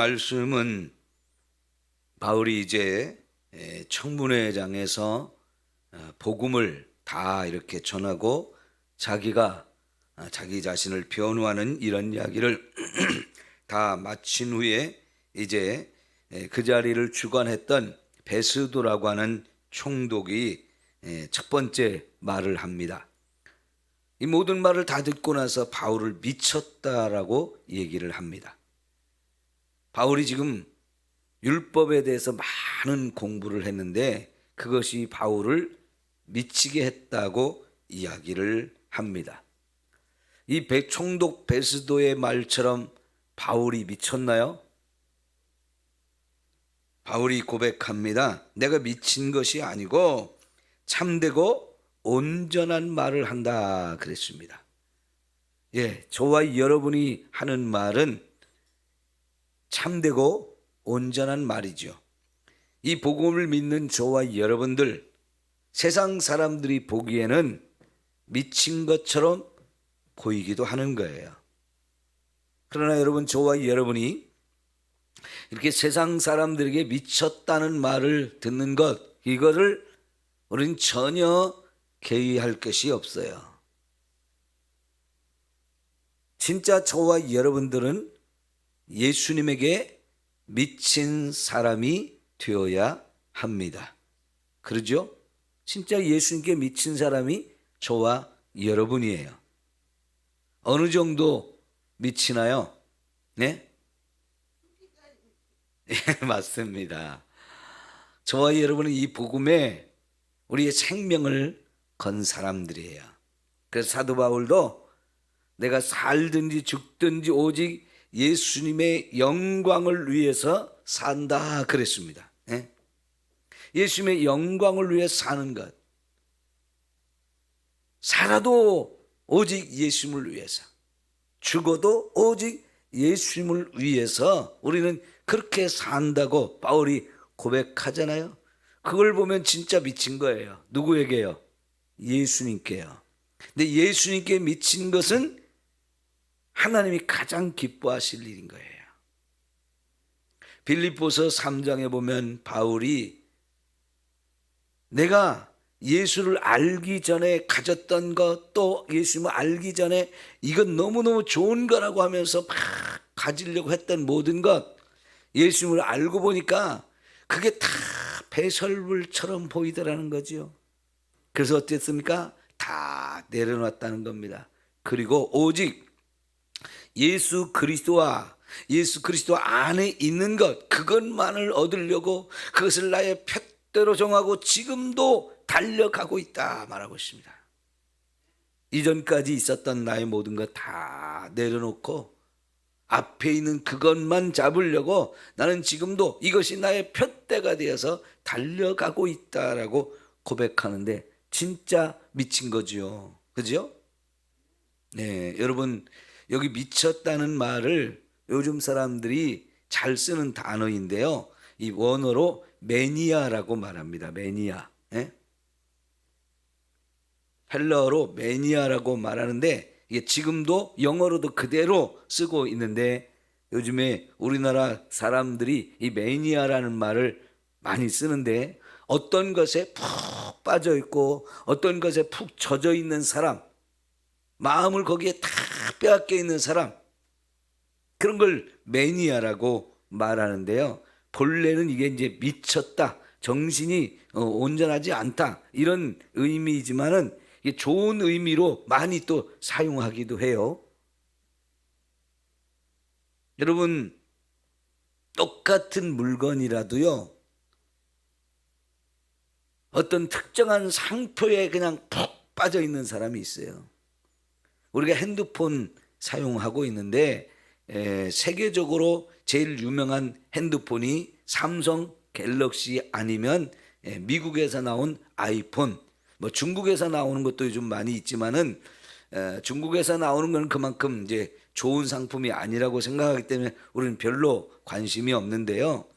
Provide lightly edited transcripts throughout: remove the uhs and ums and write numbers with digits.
말씀은 바울이 이제 청문회장에서 복음을 다 이렇게 전하고 자기가 자기 자신을 변호하는 이런 이야기를 다 마친 후에 이제 그 자리를 주관했던 베스도라고 하는 총독이 첫 번째 말을 합니다. 이 모든 말을 다 듣고 나서 바울을 미쳤다라고 얘기를 합니다. 바울이 지금 율법에 대해서 많은 공부를 했는데 그것이 바울을 미치게 했다고 이야기를 합니다. 이 총독 베스도의 말처럼 바울이 미쳤나요? 바울이 고백합니다. 내가 미친 것이 아니고 참되고 온전한 말을 한다 그랬습니다. 저와 여러분이 하는 말은 참되고 온전한 말이죠. 이 복음을 믿는 저와 여러분들, 세상 사람들이 보기에는 미친 것처럼 보이기도 하는 거예요. 그러나 여러분, 저와 여러분이 이렇게 세상 사람들에게 미쳤다는 말을 듣는 것, 이거를 우리는 전혀 개의할 것이 없어요. 진짜 저와 여러분들은 예수님에게 미친 사람이 되어야 합니다. 그러죠? 진짜 예수님께 미친 사람이 저와 여러분이에요. 어느 정도 미치나요? 네? 맞습니다. 저와 여러분은 이 복음에 우리의 생명을 건 사람들이에요. 그래서 사도 바울도 내가 살든지 죽든지 오직 예수님의 영광을 위해서 산다 그랬습니다. 예수님의 영광을 위해 사는 것. 살아도 오직 예수님을 위해서, 죽어도 오직 예수님을 위해서 우리는 그렇게 산다고 바울이 고백하잖아요. 그걸 보면 진짜 미친 거예요. 누구에게요? 예수님께요. 근데 예수님께 미친 것은 하나님이 가장 기뻐하실 일인 거예요. 빌립보서 3장에 보면 바울이 내가 예수를 알기 전에 가졌던 것, 또 예수님을 알기 전에 이건 너무너무 좋은 거라고 하면서 막 가지려고 했던 모든 것, 예수님을 알고 보니까 그게 다 배설물처럼 보이더라는 거죠. 그래서 어땠습니까? 다 내려놨다는 겁니다. 그리고 오직 예수 그리스도 안에 있는 것, 그것만을 얻으려고 그것을 나의 푯대로 정하고 지금도 달려가고 있다 말하고 있습니다. 이전까지 있었던 나의 모든 것 다 내려놓고 앞에 있는 그것만 잡으려고 나는 지금도 이것이 나의 푯대가 되어서 달려가고 있다라고 고백하는데 진짜 미친 거죠. 그죠? 여러분, 여기 미쳤다는 말을 요즘 사람들이 잘 쓰는 단어인데요. 이 원어로 매니아라고 말합니다. 매니아. 헬러어로 매니아라고 말하는데 이게 지금도 영어로도 그대로 쓰고 있는데 요즘에 우리나라 사람들이 이 매니아라는 말을 많이 쓰는데 어떤 것에 푹 빠져 있고 어떤 것에 푹 젖어 있는 사람, 마음을 거기에 다 빼앗겨 있는 사람, 그런 걸 매니아라고 말하는데요. 본래는 이게 이제 미쳤다, 정신이 온전하지 않다 이런 의미이지만은 이게 좋은 의미로 많이 또 사용하기도 해요. 여러분, 똑같은 물건이라도요, 어떤 특정한 상표에 그냥 푹 빠져 있는 사람이 있어요. 우리가 핸드폰 사용하고 있는데 세계적으로 제일 유명한 핸드폰이 삼성 갤럭시 아니면 미국에서 나온 아이폰, 뭐 중국에서 나오는 것도 요즘 많이 있지만은 중국에서 나오는 건 그만큼 이제 좋은 상품이 아니라고 생각하기 때문에 우리는 별로 관심이 없는데요.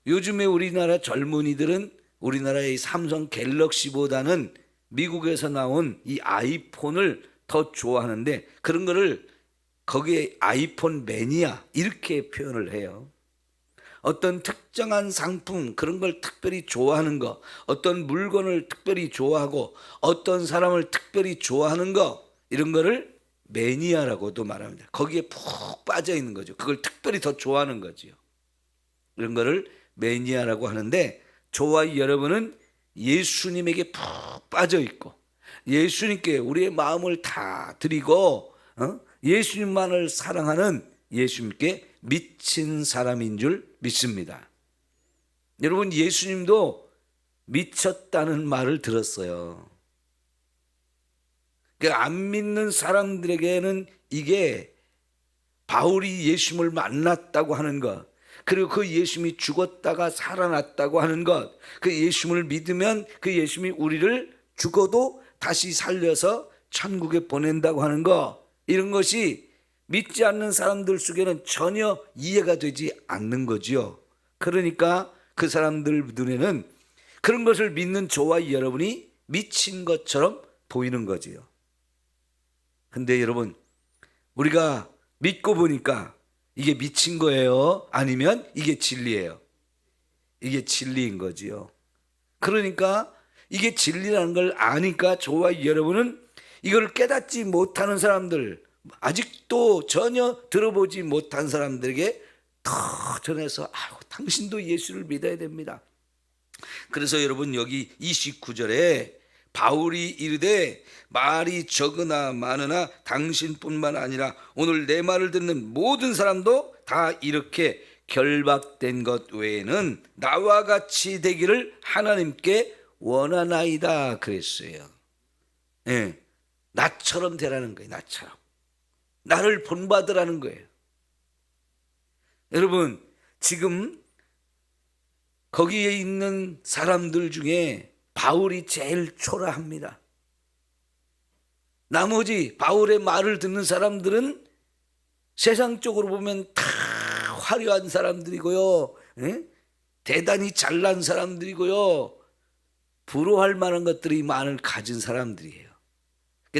요즘에 우리나라 젊은이들은 우리나라의 삼성 갤럭시보다는 미국에서 나온 이 아이폰을 더 좋아하는데 그런 거를 거기에 아이폰 매니아 이렇게 표현을 해요. 어떤 특정한 상품 그런 걸 특별히 좋아하는 거, 어떤 물건을 특별히 좋아하고 어떤 사람을 특별히 좋아하는 거, 이런 거를 매니아라고도 말합니다. 거기에 푹 빠져 있는 거죠. 그걸 특별히 더 좋아하는 거지요. 이런 거를 매니아라고 하는데, 저와 여러분은 예수님에게 푹 빠져 있고 예수님께 우리의 마음을 다 드리고 예수님만을 사랑하는 예수님께 미친 사람인 줄 믿습니다. 여러분, 예수님도 미쳤다는 말을 들었어요. 안 믿는 사람들에게는 이게 바울이 예수님을 만났다고 하는 것, 그리고 그 예수님이 죽었다가 살아났다고 하는 것, 그 예수님을 믿으면 그 예수님이 우리를 죽어도 다시 살려서 천국에 보낸다고 하는 것, 이런 것이 믿지 않는 사람들 속에는 전혀 이해가 되지 않는 거지요. 그러니까 그 사람들 눈에는 그런 것을 믿는 저와 여러분이 미친 것처럼 보이는 거지요. 근데 여러분, 우리가 믿고 보니까 이게 미친 거예요? 아니면 이게 진리예요? 이게 진리인 거지요. 그러니까 이게 진리라는 걸 아니까 저와 여러분은 이걸 깨닫지 못하는 사람들, 아직도 전혀 들어보지 못한 사람들에게 더 전해서 당신도 예수를 믿어야 됩니다. 그래서 여러분, 여기 29절에 바울이 이르되 말이 적으나 많으나 당신뿐만 아니라 오늘 내 말을 듣는 모든 사람도 다 이렇게 결박된 것 외에는 나와 같이 되기를 하나님께 원하나이다 그랬어요. 예, 나처럼 되라는 거예요. 나처럼 나를 본받으라는 거예요. 여러분, 지금 거기에 있는 사람들 중에 바울이 제일 초라합니다. 나머지 바울의 말을 듣는 사람들은 세상적으로 보면 다 화려한 사람들이고요, 대단히 잘난 사람들이고요, 부러워할 만한 것들이 많은 가진 사람들이에요.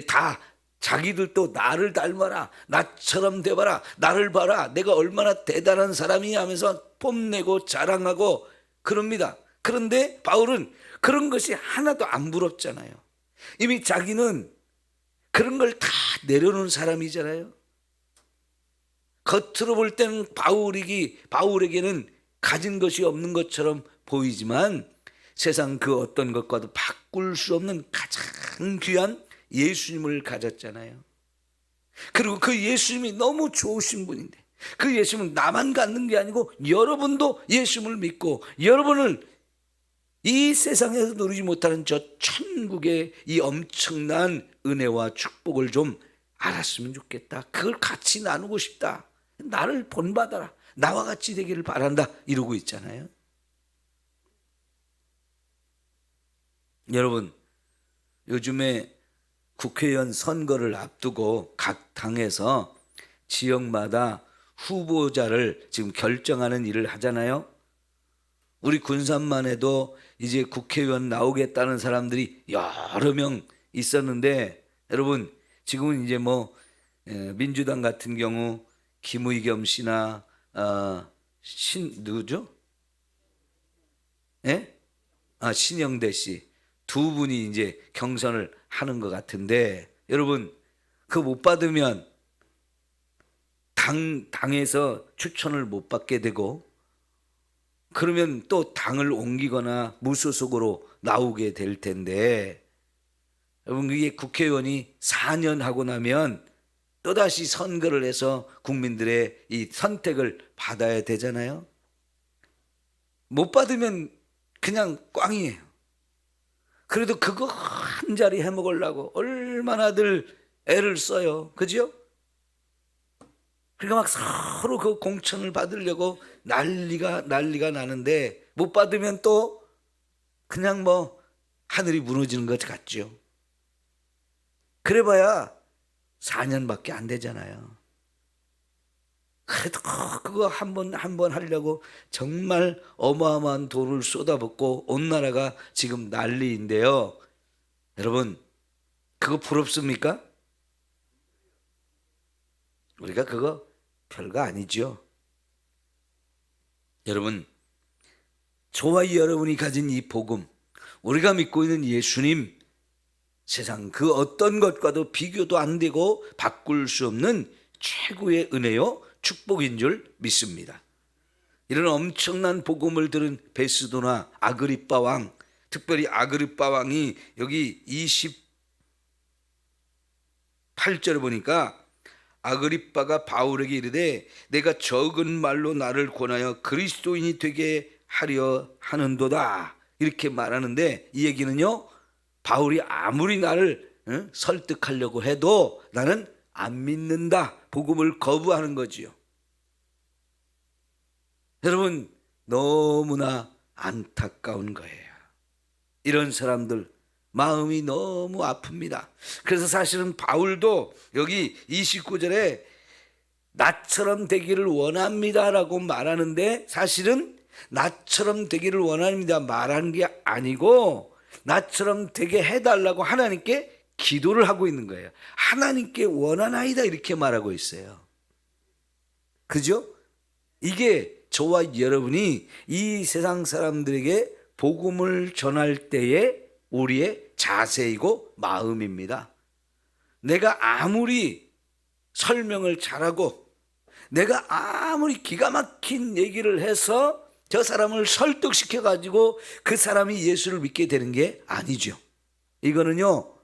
다 자기들도 나를 닮아라, 나처럼 돼봐라, 나를 봐라, 내가 얼마나 대단한 사람이냐 하면서 뽐내고 자랑하고 그럽니다. 그런데 바울은 그런 것이 하나도 안 부럽잖아요. 이미 자기는 그런 걸 다 내려놓은 사람이잖아요. 겉으로 볼 때는 바울에게는 가진 것이 없는 것처럼 보이지만 세상 그 어떤 것과도 바꿀 수 없는 가장 귀한 예수님을 가졌잖아요. 그리고 그 예수님이 너무 좋으신 분인데, 그 예수님은 나만 갖는 게 아니고 여러분도 예수님을 믿고 여러분을 이 세상에서 누리지 못하는 저 천국의 이 엄청난 은혜와 축복을 좀 알았으면 좋겠다. 그걸 같이 나누고 싶다. 나를 본받아라, 나와 같이 되기를 바란다, 이러고 있잖아요. 여러분, 요즘에 국회의원 선거를 앞두고 각 당에서 지역마다 후보자를 지금 결정하는 일을 하잖아요. 우리 군산만 해도 이제 국회의원 나오겠다는 사람들이 여러 명 있었는데, 여러분, 지금은 이제 민주당 같은 경우 김의겸 씨나 누구죠? 예? 신영대 씨 두 분이 이제 경선을 하는 것 같은데, 여러분, 그거 못 받으면 당에서 추천을 못 받게 되고, 그러면 또 당을 옮기거나 무소속으로 나오게 될 텐데, 여러분, 이게 국회의원이 4년 하고 나면 또다시 선거를 해서 국민들의 이 선택을 받아야 되잖아요. 못 받으면 그냥 꽝이에요. 그래도 그거 한 자리 해먹으려고 얼마나들 애를 써요. 그죠? 그러니까 막 서로 그 공천을 받으려고 난리가 나는데, 못 받으면 또 그냥 하늘이 무너지는 것 같죠. 그래봐야 4년밖에 안 되잖아요. 그래도 그거 한 번 하려고 정말 어마어마한 돈을 쏟아붓고 온 나라가 지금 난리인데요. 여러분, 그거 부럽습니까? 우리가 그거 별거 아니죠. 여러분, 저와 여러분이 가진 이 복음, 우리가 믿고 있는 예수님, 세상 그 어떤 것과도 비교도 안 되고 바꿀 수 없는 최고의 은혜요 축복인 줄 믿습니다. 이런 엄청난 복음을 들은 베스도나 아그리빠 왕, 특별히 아그리빠 왕이 여기 28절에 보니까 아그리빠가 바울에게 이르되 내가 적은 말로 나를 권하여 그리스도인이 되게 하려 하는도다, 이렇게 말하는데, 이 얘기는요, 바울이 아무리 나를 설득하려고 해도 나는 안 믿는다, 복음을 거부하는 거지요. 여러분, 너무나 안타까운 거예요. 이런 사람들 마음이 너무 아픕니다. 그래서 사실은 바울도 여기 29절에 나처럼 되기를 원합니다라고 말하는데, 사실은 나처럼 되기를 원합니다 말하는 게 아니고 나처럼 되게 해달라고 하나님께 기도를 하고 있는 거예요. 하나님께 원하나이다, 이렇게 말하고 있어요. 그죠? 이게 저와 여러분이 이 세상 사람들에게 복음을 전할 때의 우리의 자세이고 마음입니다. 내가 아무리 설명을 잘하고 내가 아무리 기가 막힌 얘기를 해서 저 사람을 설득시켜 가지고 그 사람이 예수를 믿게 되는 게 아니죠. 이거는요,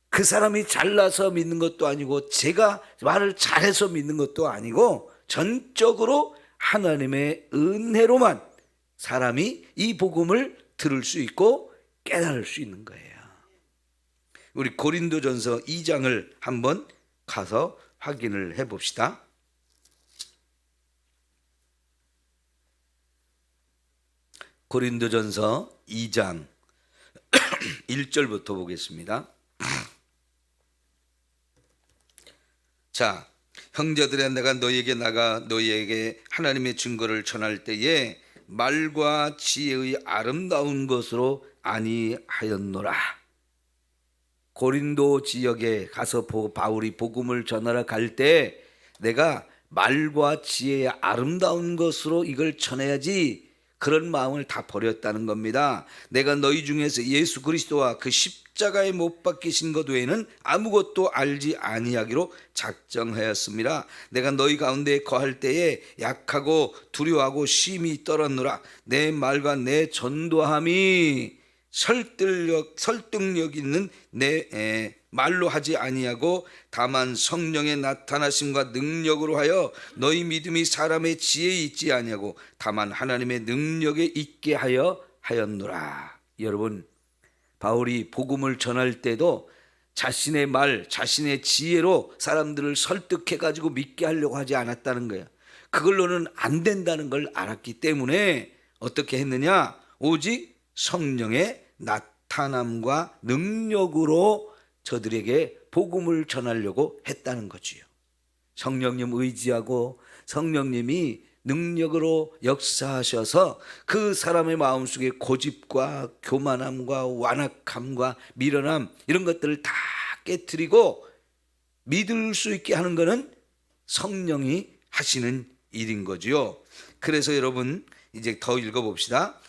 그 사람이 잘나서 믿는 것도 아니고 제가 말을 잘해서 믿는 것도 아니고 전적으로 하나님의 은혜로만 사람이 이 복음을 들을 수 있고 깨달을 수 있는 거예요. 우리 고린도전서 2장을 한번 가서 확인을 해봅시다. 고린도전서 2장 1절부터 보겠습니다. 자, 형제들아, 내가 너희에게 나가 너희에게 하나님의 증거를 전할 때에 말과 지혜의 아름다운 것으로 아니하였노라. 고린도 지역에 가서 바울이 복음을 전하러 갈 때 내가 말과 지혜의 아름다운 것으로 이걸 전해야지, 그런 마음을 다 버렸다는 겁니다. 내가 너희 중에서 예수 그리스도와 그 십자가에 못 박히신 것 외에는 아무것도 알지 아니하기로 작정하였습니다. 내가 너희 가운데 거할 때에 약하고 두려워하고 심히 떨었노라. 내 말과 내 전도함이 설득력 있는 내 말로 하지 아니하고 다만 성령의 나타나심과 능력으로 하여 너희 믿음이 사람의 지혜에 있지 아니하고 다만 하나님의 능력에 있게 하였노라. 여러분, 바울이 복음을 전할 때도 자신의 말, 자신의 지혜로 사람들을 설득해 가지고 믿게 하려고 하지 않았다는 거예요. 그걸로는 안 된다는 걸 알았기 때문에 어떻게 했느냐? 오직 성령의 나타남과 능력으로 저들에게 복음을 전하려고 했다는 거지요. 성령님 의지하고 성령님이 능력으로 역사하셔서 그 사람의 마음속에 고집과 교만함과 완악함과 미련함, 이런 것들을 다 깨트리고 믿을 수 있게 하는 것은 성령이 하시는 일인 거지요. 그래서 여러분, 이제 더 읽어봅시다.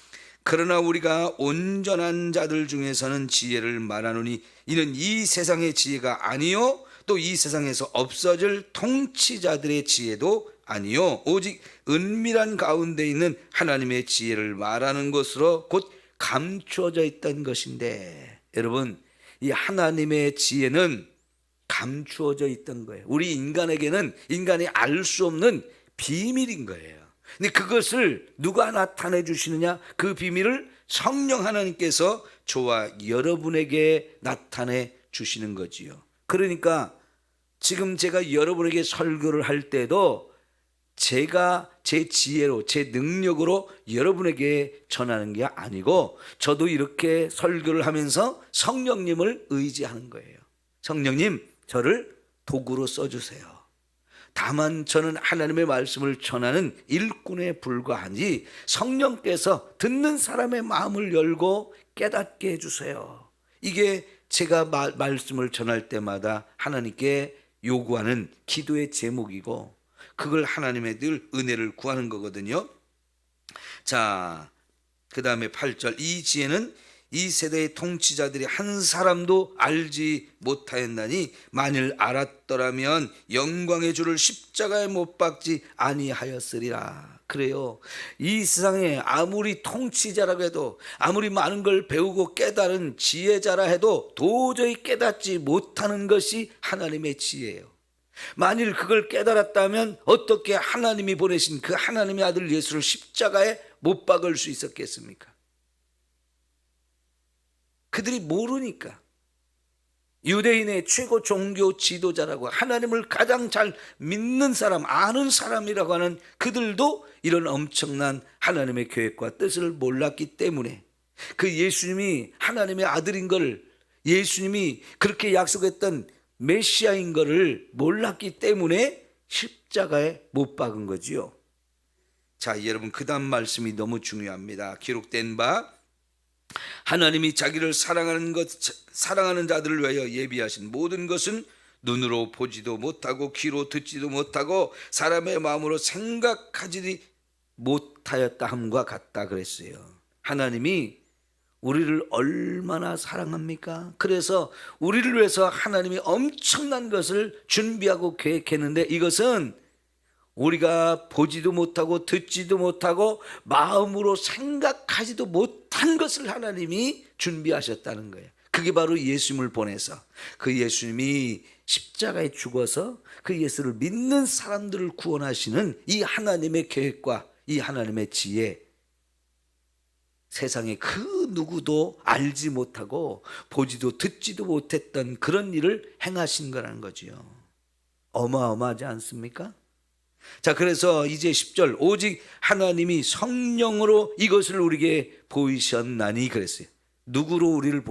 그러나 우리가 온전한 자들 중에서는 지혜를 말하노니 이는 이 세상의 지혜가 아니요 또 이 세상에서 없어질 통치자들의 지혜도 아니요 오직 은밀한 가운데 있는 하나님의 지혜를 말하는 것으로 곧 감추어져 있던 것인데, 여러분, 이 하나님의 지혜는 감추어져 있던 거예요. 우리 인간에게는 인간이 알 수 없는 비밀인 거예요. 근데 그것을 누가 나타내 주시느냐? 그 비밀을 성령 하나님께서 저와 여러분에게 나타내 주시는 거지요. 그러니까 지금 제가 여러분에게 설교를 할 때도 제가 제 지혜로, 제 능력으로 여러분에게 전하는 게 아니고 저도 이렇게 설교를 하면서 성령님을 의지하는 거예요. 성령님, 저를 도구로 써주세요. 다만 저는 하나님의 말씀을 전하는 일꾼에 불과하니 성령께서 듣는 사람의 마음을 열고 깨닫게 해주세요. 이게 제가 말씀을 전할 때마다 하나님께 요구하는 기도의 제목이고 그걸 하나님의 늘 은혜를 구하는 거거든요. 자, 그 다음에 8절, 이 지혜는 이 세대의 통치자들이 한 사람도 알지 못하였나니 만일 알았더라면 영광의 주를 십자가에 못 박지 아니하였으리라. 그래요. 이 세상에 아무리 통치자라고 해도, 아무리 많은 걸 배우고 깨달은 지혜자라 해도 도저히 깨닫지 못하는 것이 하나님의 지혜예요. 만일 그걸 깨달았다면 어떻게 하나님이 보내신 그 하나님의 아들 예수를 십자가에 못 박을 수 있었겠습니까? 그들이 모르니까. 유대인의 최고 종교 지도자라고, 하나님을 가장 잘 믿는 사람, 아는 사람이라고 하는 그들도 이런 엄청난 하나님의 계획과 뜻을 몰랐기 때문에, 그 예수님이 하나님의 아들인 걸, 예수님이 그렇게 약속했던 메시아인 것을 몰랐기 때문에 십자가에 못 박은 거지요. 자, 여러분, 그 다음 말씀이 너무 중요합니다. 기록된 바 하나님이 자기를 사랑하는 자들을 위하여 예비하신 모든 것은 눈으로 보지도 못하고 귀로 듣지도 못하고 사람의 마음으로 생각하지 못하였다 함과 같다 그랬어요. 하나님이 우리를 얼마나 사랑합니까? 그래서 우리를 위해서 하나님이 엄청난 것을 준비하고 계획했는데, 이것은 우리가 보지도 못하고 듣지도 못하고 마음으로 생각하지도 못한 것을 하나님이 준비하셨다는 거예요. 그게 바로 예수님을 보내서, 그 예수님이 십자가에 죽어서 그 예수를 믿는 사람들을 구원하시는 이 하나님의 계획과 이 하나님의 지혜, 세상에 그 누구도 알지 못하고 보지도 듣지도 못했던 그런 일을 행하신 거라는 거지요. 어마어마하지 않습니까? 자, 그래서 이제 10절, 오직 하나님이 성령으로 이것을 우리에게 보이셨나니 그랬어요. 누구로 우리를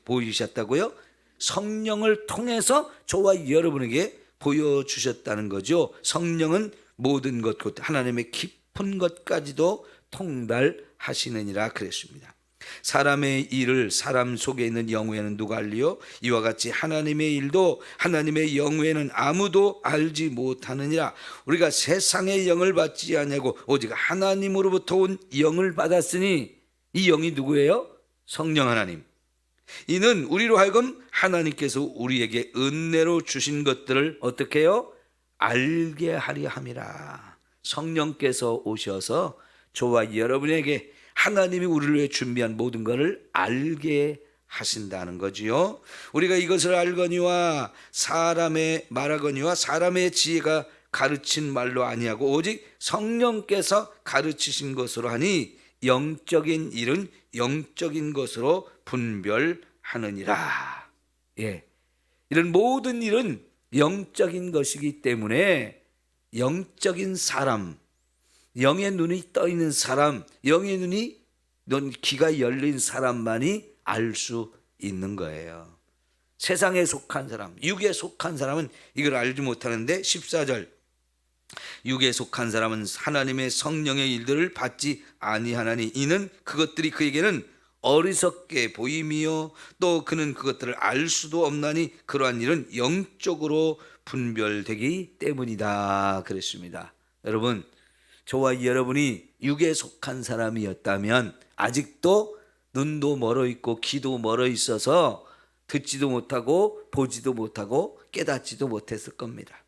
보이셨다고요? 성령을 통해서 저와 여러분에게 보여주셨다는 거죠. 성령은 모든 것, 곧 하나님의 깊은 것까지도 통달하시느니라 그랬습니다. 사람의 일을 사람 속에 있는 영후에는 누가 알리요? 이와 같이 하나님의 일도 하나님의 영후에는 아무도 알지 못하느니라. 우리가 세상의 영을 받지 아니하고 오직 하나님으로부터 온 영을 받았으니, 이 영이 누구예요? 성령 하나님. 이는 우리로 하여금 하나님께서 우리에게 은혜로 주신 것들을 어떻게 해요? 알게 하려 함이라. 성령께서 오셔서 저와 여러분에게 하나님이 우리를 위해 준비한 모든 것을 알게 하신다는 거지요. 우리가 이것을 알거니와 사람의 말하거니와 사람의 지혜가 가르친 말로 아니하고 오직 성령께서 가르치신 것으로 하니 영적인 일은 영적인 것으로 분별하느니라. 예, 이런 모든 일은 영적인 것이기 때문에 영적인 사람, 영의 눈이 떠 있는 사람, 영의 눈이 귀가 열린 사람만이 알 수 있는 거예요. 세상에 속한 사람, 육에 속한 사람은 이걸 알지 못하는데, 14절, 육에 속한 사람은 하나님의 성령의 일들을 받지 아니하나니 이는 그것들이 그에게는 어리석게 보임이요 또 그는 그것들을 알 수도 없나니 그러한 일은 영적으로 분별되기 때문이다 그랬습니다. 여러분, 저와 여러분이 육에 속한 사람이었다면 아직도 눈도 멀어 있고 귀도 멀어 있어서 듣지도 못하고 보지도 못하고 깨닫지도 못했을 겁니다.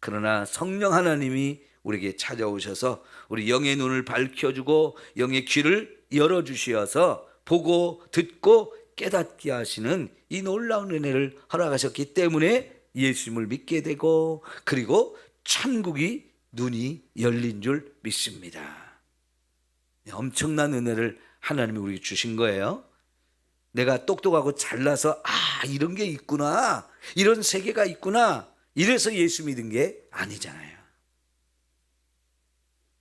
그러나 성령 하나님이 우리에게 찾아오셔서 우리 영의 눈을 밝혀주고 영의 귀를 열어주셔서 보고 듣고 깨닫게 하시는 이 놀라운 은혜를 허락하셨기 때문에 예수님을 믿게 되고, 그리고 천국이 눈이 열린 줄 믿습니다. 엄청난 은혜를 하나님이 우리에게 주신 거예요. 내가 똑똑하고 잘나서 이런 게 있구나, 이런 세계가 있구나, 이래서 예수 믿은 게 아니잖아요.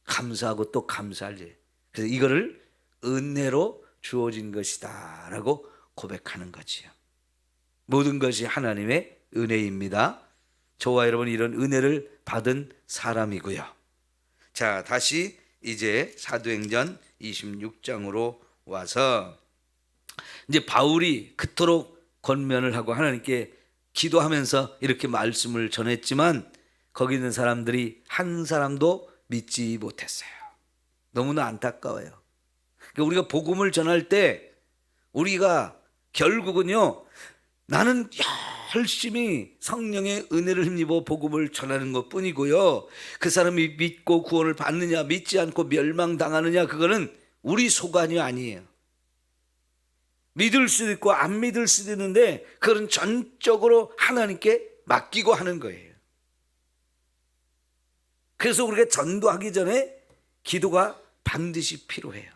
감사하고 또 감사할. 그래서 이거를 은혜로 주어진 것이다 라고 고백하는 거지요. 모든 것이 하나님의 은혜입니다. 저와 여러분 이런 은혜를 받은 사람이고요. 자, 다시 이제 사도행전 26장으로 와서 이제 바울이 그토록 권면을 하고 하나님께 기도하면서 이렇게 말씀을 전했지만 거기 있는 사람들이 한 사람도 믿지 못했어요. 너무나 안타까워요. 그러니까 우리가 복음을 전할 때 우리가 결국은요, 나는 열심히 성령의 은혜를 힘입어 복음을 전하는 것 뿐이고요, 그 사람이 믿고 구원을 받느냐 믿지 않고 멸망당하느냐, 그거는 우리 소관이 아니에요. 믿을 수도 있고 안 믿을 수도 있는데 그건 전적으로 하나님께 맡기고 하는 거예요. 그래서 우리가 전도하기 전에 기도가 반드시 필요해요.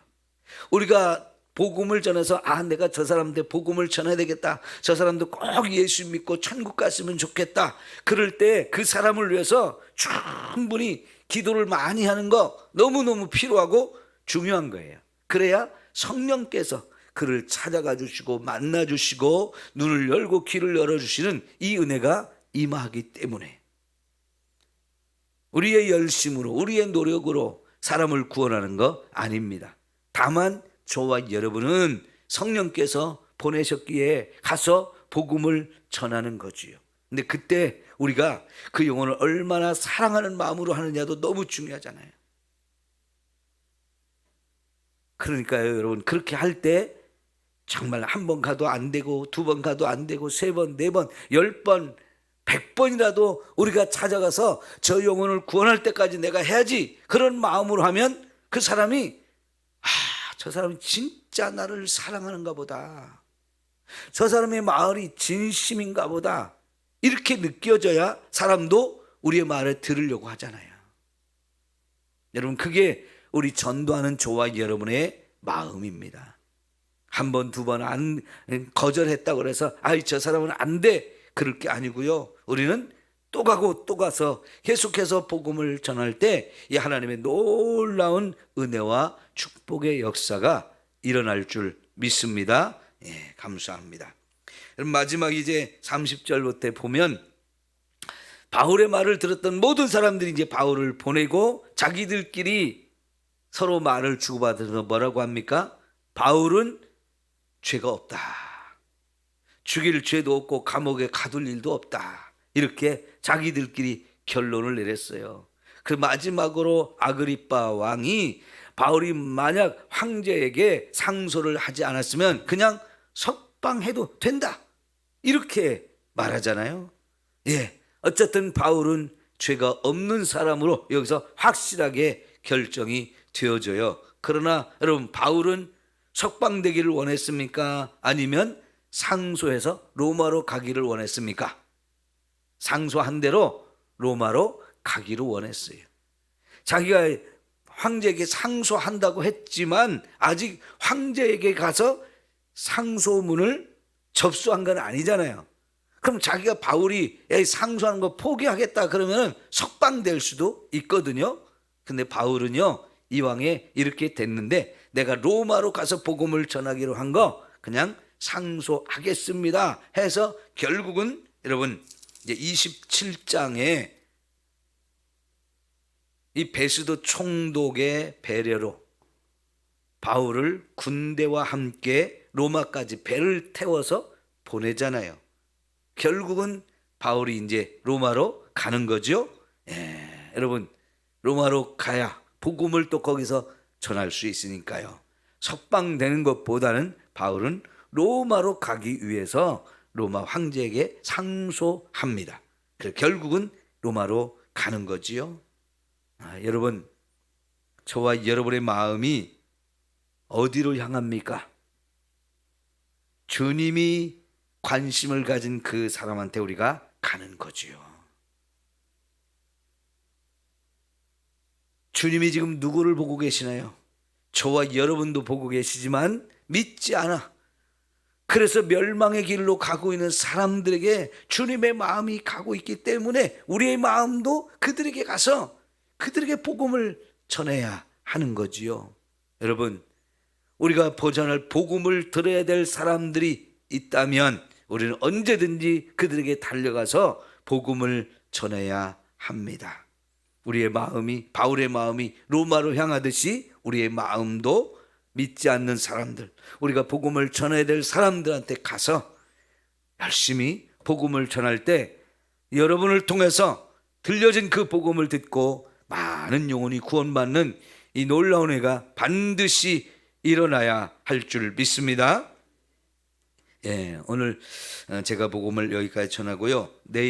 우리가 복음을 전해서 내가 저 사람한테 복음을 전해야 되겠다, 저 사람도 꼭 예수 믿고 천국 갔으면 좋겠다, 그럴 때 그 사람을 위해서 충분히 기도를 많이 하는 거 너무너무 필요하고 중요한 거예요. 그래야 성령께서 그를 찾아가 주시고 만나 주시고 눈을 열고 귀를 열어주시는 이 은혜가 임하기 때문에 우리의 열심으로 우리의 노력으로 사람을 구원하는 거 아닙니다. 다만 저와 여러분은 성령께서 보내셨기에 가서 복음을 전하는 거지요. 근데 그때 우리가 그 영혼을 얼마나 사랑하는 마음으로 하느냐도 너무 중요하잖아요. 그러니까요, 여러분, 그렇게 할 때 정말 한 번 가도 안 되고 두 번 가도 안 되고 세 번, 네 번, 10번, 100번이라도 우리가 찾아가서 저 영혼을 구원할 때까지 내가 해야지, 그런 마음으로 하면 그 사람이 저 사람이 진짜 나를 사랑하는가 보다, 저 사람의 마을이 진심인가 보다, 이렇게 느껴져야 사람도 우리의 말을 들으려고 하잖아요. 여러분, 그게 우리 전도하는 저와 여러분의 마음입니다. 한 번, 두 번 거절했다고 그래서 저 사람은 안 돼, 그럴 게 아니고요, 우리는 또 가고 또 가서 계속해서 복음을 전할 때 이 하나님의 놀라운 은혜와 축복의 역사가 일어날 줄 믿습니다. 감사합니다. 마지막 이제 30절부터 보면 바울의 말을 들었던 모든 사람들이 이제 바울을 보내고 자기들끼리 서로 말을 주고받으면서 뭐라고 합니까? 바울은 죄가 없다, 죽일 죄도 없고 감옥에 가둘 일도 없다, 이렇게 자기들끼리 결론을 내렸어요. 그 마지막으로 아그리빠 왕이 바울이 만약 황제에게 상소를 하지 않았으면 그냥 석방해도 된다, 이렇게 말하잖아요. 어쨌든 바울은 죄가 없는 사람으로 여기서 확실하게 결정이 되어져요. 그러나 여러분, 바울은 석방되기를 원했습니까? 아니면 상소해서 로마로 가기를 원했습니까? 상소한 대로 로마로 가기를 원했어요. 자기가 황제에게 상소한다고 했지만 아직 황제에게 가서 상소문을 접수한 건 아니잖아요. 그럼 자기가 바울이 상소하는 거 포기하겠다 그러면 석방될 수도 있거든요. 근데 바울은요, 이왕에 이렇게 됐는데 내가 로마로 가서 복음을 전하기로 한 거 그냥 상소하겠습니다 해서 결국은 여러분 이제 27장에 이 베스도 총독의 배려로 바울을 군대와 함께 로마까지 배를 태워서 보내잖아요. 결국은 바울이 이제 로마로 가는 거죠. 여러분, 로마로 가야 복음을 또 거기서 전할 수 있으니까요. 석방되는 것보다는 바울은 로마로 가기 위해서 로마 황제에게 상소합니다. 그래서 결국은 로마로 가는 거지요. 여러분, 저와 여러분의 마음이 어디로 향합니까? 주님이 관심을 가진 그 사람한테 우리가 가는 거지요. 주님이 지금 누구를 보고 계시나요? 저와 여러분도 보고 계시지만 믿지 않아, 그래서 멸망의 길로 가고 있는 사람들에게 주님의 마음이 가고 있기 때문에 우리의 마음도 그들에게 가서 그들에게 복음을 전해야 하는 거지요. 여러분, 우리가 전할 복음을 들어야 될 사람들이 있다면 우리는 언제든지 그들에게 달려가서 복음을 전해야 합니다. 우리의 마음이, 바울의 마음이 로마로 향하듯이 우리의 마음도 믿지 않는 사람들, 우리가 복음을 전해야 될 사람들한테 가서 열심히 복음을 전할 때 여러분을 통해서 들려진 그 복음을 듣고 많은 영혼이 구원받는 이 놀라운 해가 반드시 일어나야 할 줄 믿습니다. 예, 오늘 제가 복음을 여기까지 전하고요. 내일